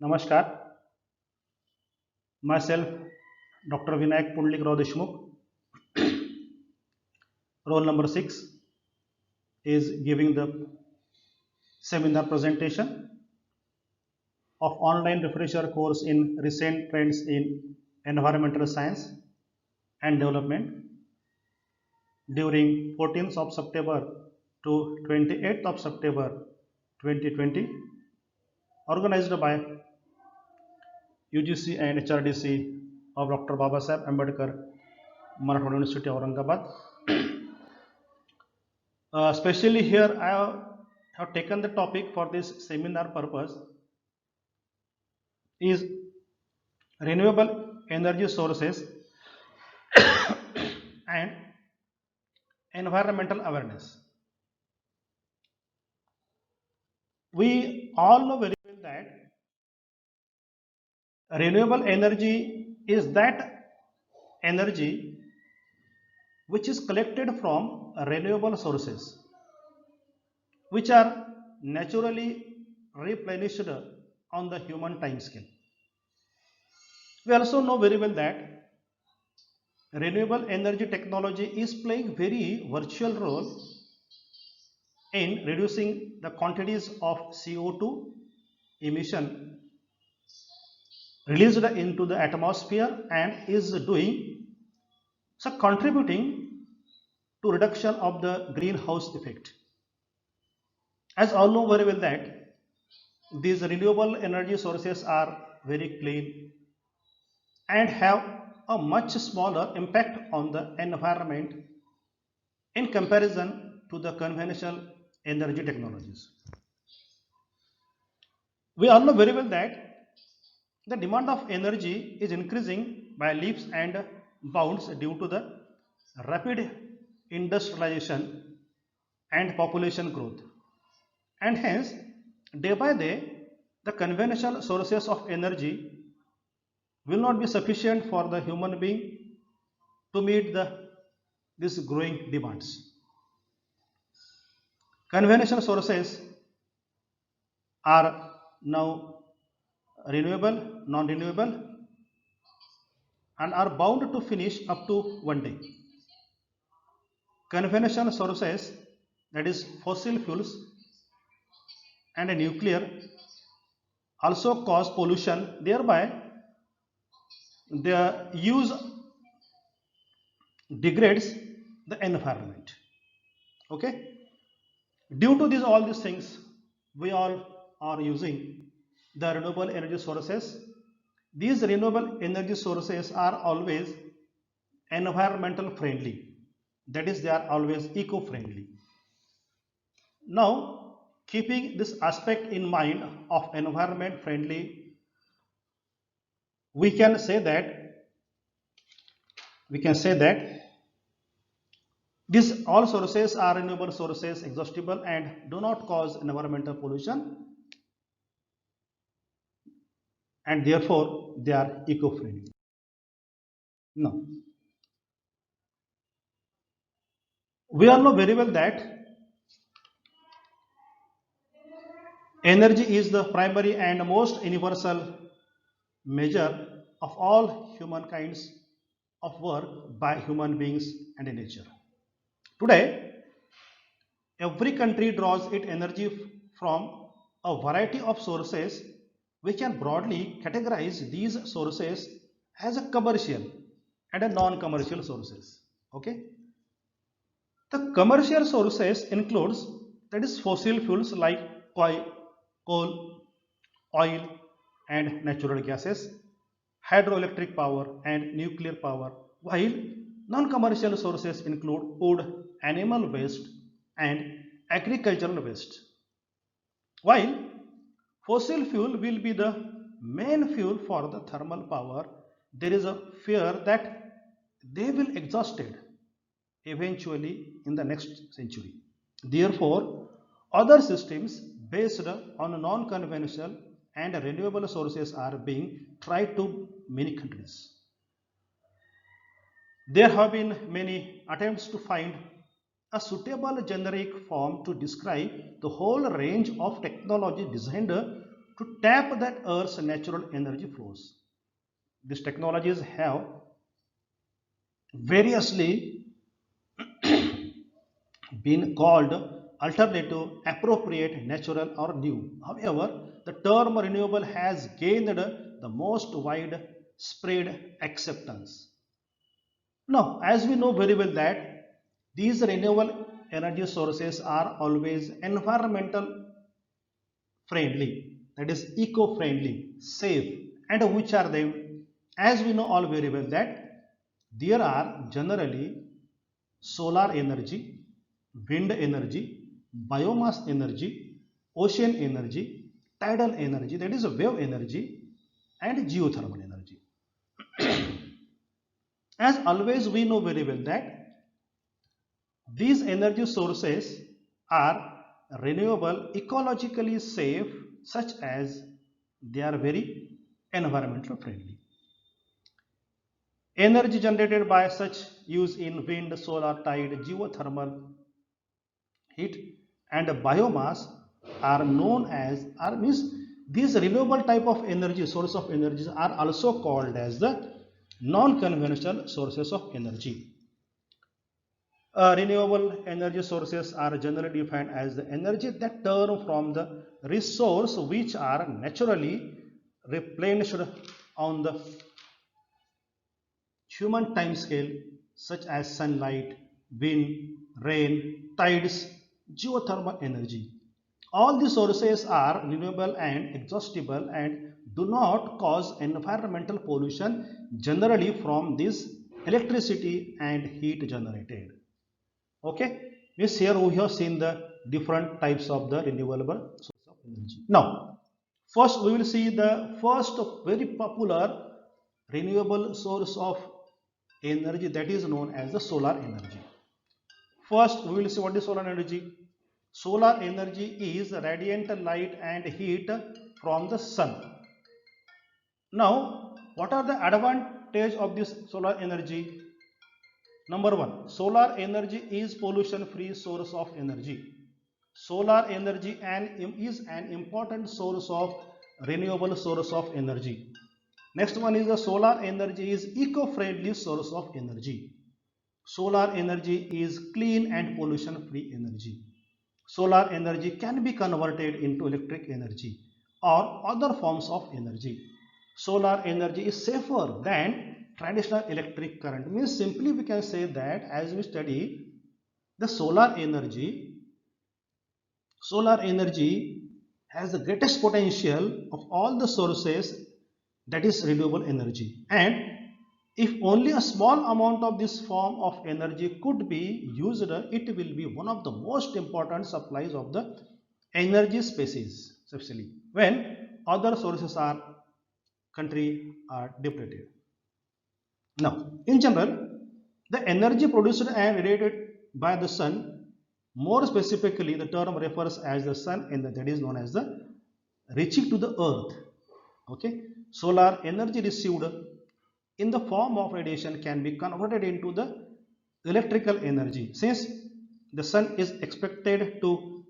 Namaskar, myself Dr. Vinayak Pundlik Rao Deshmukh, roll number 6 is giving the seminar presentation of online refresher course in recent trends in environmental science and development during 14th of September to 28th of September 2020, organized by UGC and HRDC of Dr. Babasaheb Ambedkar, Marathwada University, Aurangabad. Especially here I have taken the topic for this seminar purpose is renewable energy sources and environmental awareness. We all know very well that renewable energy is that energy which is collected from renewable sources which are naturally replenished on the human time scale. We also know very well that renewable energy technology is playing very virtual role in reducing the quantities of CO2 emission released into the atmosphere and is doing so contributing to reduction of the greenhouse effect. As all know very well that these renewable energy sources are very clean and have a much smaller impact on the environment in comparison to the conventional energy technologies. We all know very well that the demand of energy is increasing by leaps and bounds due to the rapid industrialization and population growth. And hence, day by day, the conventional sources of energy will not be sufficient for the human being to meet these growing demands. Conventional sources are now renewable, non-renewable, and are bound to finish up to one day. Conventional sources, that is fossil fuels and nuclear, also cause pollution, thereby their use degrades the environment. Okay, due to all these things, we all are using the renewable energy sources. These renewable energy sources are always environmental friendly, that is, they are always eco friendly. Now, keeping this aspect in mind of environment friendly, we can say that these all sources are renewable sources, exhaustible, and do not cause environmental pollution, and therefore they are eco friendly. Now, we all know very well that energy is the primary and most universal measure of all humankind's of work by human beings and nature. Today, every country draws its energy from a variety of sources. We can broadly categorize these sources as a commercial and a non-commercial sources. Okay, the commercial sources includes, that is, fossil fuels like coal, oil, and natural gases, hydroelectric power, and nuclear power, while non-commercial sources include wood, animal waste, and agricultural waste. While fossil fuel will be the main fuel for the thermal power, there is a fear that they will exhausted eventually in the next century. Therefore, other systems based on non-conventional and renewable sources are being tried to many countries. There have been many attempts to find a suitable generic form to describe the whole range of technology designed to to tap that Earth's natural energy flows. These technologies have variously been called alternative, appropriate, natural, or new. However, the term renewable has gained the most widespread acceptance. Now, as we know very well that these renewable energy sources are always environmental friendly, that is eco-friendly, safe, and which are them? As we know all very well that there are generally solar energy, wind energy, biomass energy, ocean energy, tidal energy, that is wave energy, and geothermal energy. As always, we know very well that these energy sources are renewable, ecologically safe, such as they are very environmental friendly. Energy generated by such use in wind, solar, tide, geothermal, heat, and biomass are known as, or means these renewable type of energy, source of energies, are also called as the non-conventional sources of energy. Renewable energy sources are generally defined as the energy that turn from the resource which are naturally replenished on the human time scale, such as sunlight, wind, rain, tides, geothermal energy. All these sources are renewable and exhaustible and do not cause environmental pollution generally from this electricity and heat generated. Okay, means here we have seen the different types of the renewable source of energy. Now, first we will see the first very popular renewable source of energy, that is known as the solar energy. First, we will see what is solar energy. Solar energy is radiant light and heat from the sun. Now, what are the advantage of this solar energy? Number one, solar energy is pollution-free source of energy. Solar energy is an important source of renewable source of energy. Next one is the solar energy is eco-friendly source of energy. Solar energy is clean and pollution-free energy. Solar energy can be converted into electric energy or other forms of energy. Solar energy is safer than traditional electric current. Means simply we can say that as we study the solar energy has the greatest potential of all the sources, that is renewable energy, and if only a small amount of this form of energy could be used, it will be one of the most important supplies of the energy species, especially when other sources are country are depleted. Now, in general, the energy produced and radiated by the sun, more specifically, the term refers as the sun, and that is known as the reaching to the earth. Okay, solar energy received in the form of radiation can be converted into the electrical energy. Since the sun is expected to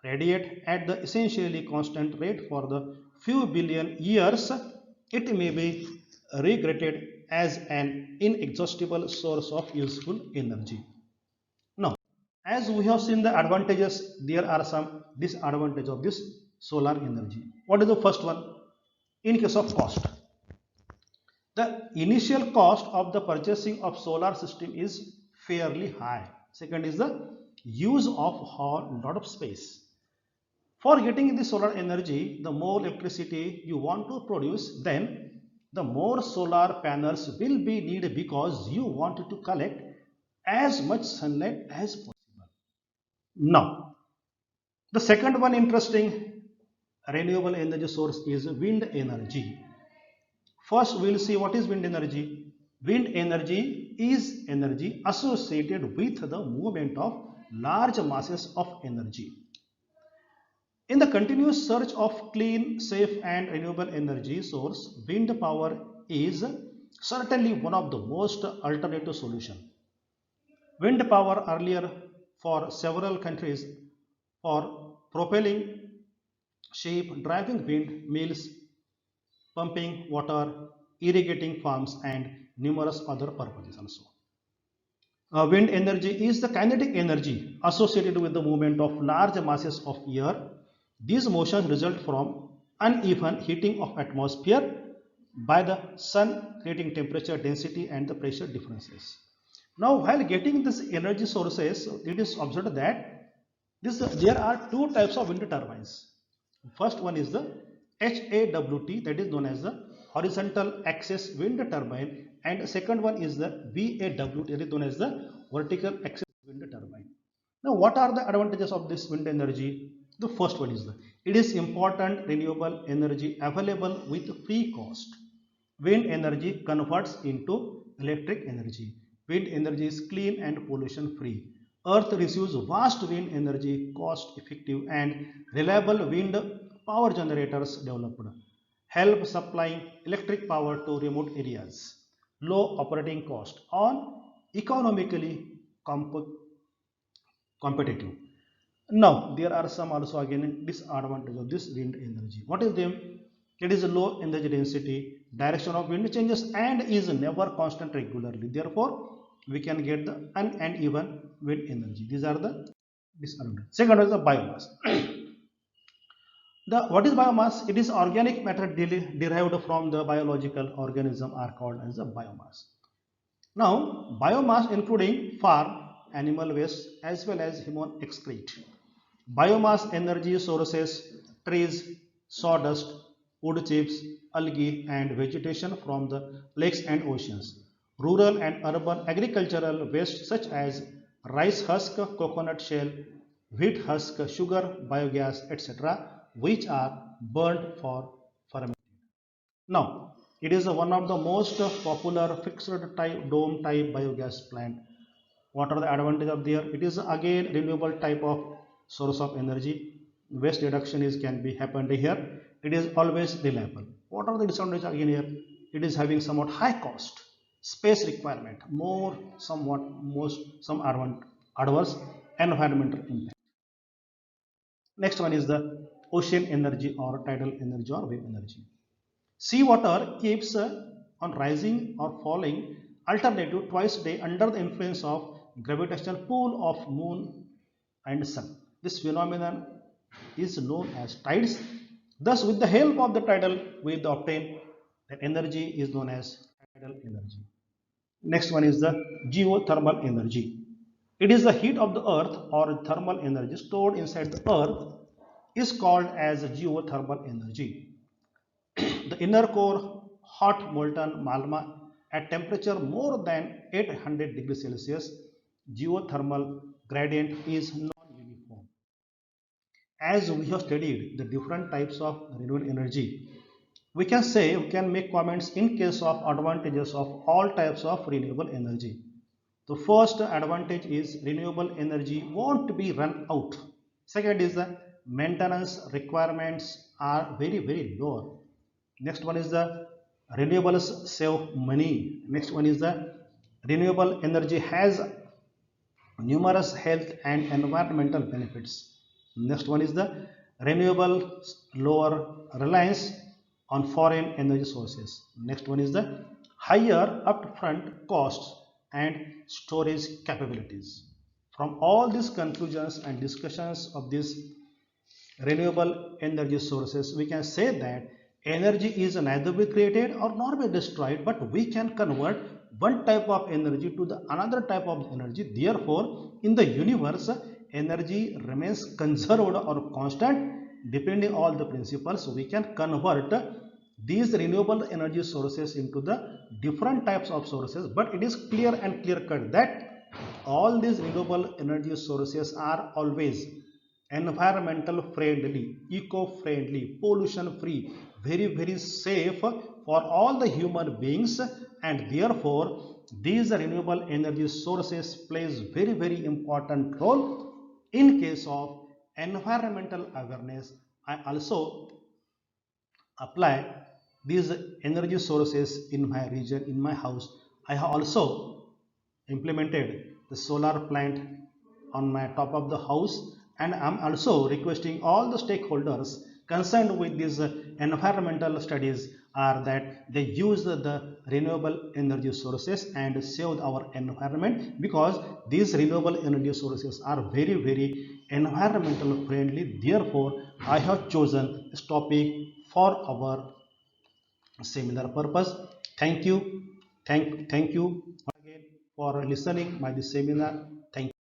radiate at the essentially constant rate for the few billion years, it may be regarded as an inexhaustible source of useful energy. Now, as we have seen the advantages, there are some disadvantages of this solar energy. What is the first one? In case of cost, the initial cost of the purchasing of solar system is fairly high. Second is the use of a lot of space. For getting the solar energy, the more electricity you want to produce, then the more solar panels will be needed because you want to collect as much sunlight as possible. Now, the second one interesting renewable energy source is wind energy. First, we will see what is wind energy. Wind energy is energy associated with the movement of large masses of energy. In the continuous search of clean, safe, and renewable energy source, wind power is certainly one of the most alternative solutions. Wind power earlier for several countries for propelling sheep, driving wind mills, pumping water, irrigating farms, and numerous other purposes also. Wind energy is the kinetic energy associated with the movement of large masses of air. These motions result from uneven heating of atmosphere by the sun, creating temperature, density, and the pressure differences. Now, while getting this energy sources, it is observed that there are two types of wind turbines. First one is the HAWT, that is known as the horizontal axis wind turbine, and second one is the VAWT, that is known as the vertical axis wind turbine. Now, what are the advantages of this wind energy? The first one is it is important renewable energy available with free cost. Wind energy converts into electric energy. Wind energy is clean and pollution free. Earth receives vast wind energy, cost effective and reliable wind power generators developed. Help supplying electric power to remote areas. Low operating cost on economically competitive. Now, there are some also again disadvantages of this wind energy. What is them? It is a low energy density, direction of wind changes and is never constant regularly. Therefore, we can get the uneven wind energy. These are the disadvantages. Second is the biomass. The what is biomass? It is organic matter derived from the biological organism are called as the biomass. Now, biomass including farm, animal waste as well as human excrete. Biomass energy sources, trees, sawdust, wood chips, algae and vegetation from the lakes and oceans. Rural and urban agricultural waste such as rice husk, coconut shell, wheat husk, sugar, biogas, etc., which are burned for fermentation. Now, it is one of the most popular fixed type dome type biogas plant. What are the advantages of there? It is again renewable type of source of energy. Waste reduction is can be happened here. It is always reliable. What are the disadvantages again here? It is having somewhat high cost, space requirement, more somewhat most some adverse environmental impact. Next one is the ocean energy or tidal energy or wave energy. Seawater keeps on rising or falling alternative twice a day under the influence of gravitational pull of moon and sun. This phenomenon is known as tides. Thus, with the help of the tidal wave obtained, the energy is known as tidal energy. Next one is the geothermal energy. It is the heat of the earth or thermal energy stored inside the earth is called as geothermal energy. The inner core, hot molten magma at temperature more than 800 degrees Celsius, geothermal gradient is non-uniform. As we have studied the different types of renewable energy, we can make comments in case of advantages of all types of renewable energy. The first advantage is renewable energy won't be run out. Second is the maintenance requirements are very low. Next one is the renewables save money. Next one is the renewable energy has numerous health and environmental benefits. Next one is the renewable lower reliance on foreign energy sources. Next one is the higher upfront costs and storage capabilities. From all these conclusions and discussions of this renewable energy sources, we can say that energy is neither be created or nor be destroyed, but we can convert one type of energy to the another type of energy. Therefore, in the universe, energy remains conserved or constant depending on the principles. We can convert these renewable energy sources into the different types of sources, but it is clear and clear cut that all these renewable energy sources are always environmental friendly, eco-friendly, pollution free, very safe for all the human beings, and therefore these renewable energy sources plays very important role in case of environmental awareness. I also apply these energy sources in my region, in my house. I have also implemented the solar plant on my top of the house, and I'm also requesting all the stakeholders concerned with these environmental studies are that they use the renewable energy sources and save our environment, because these renewable energy sources are very environmental friendly. Therefore I have chosen this topic for our similar purpose. Thank you. Thank you again for listening my this seminar. Thank you.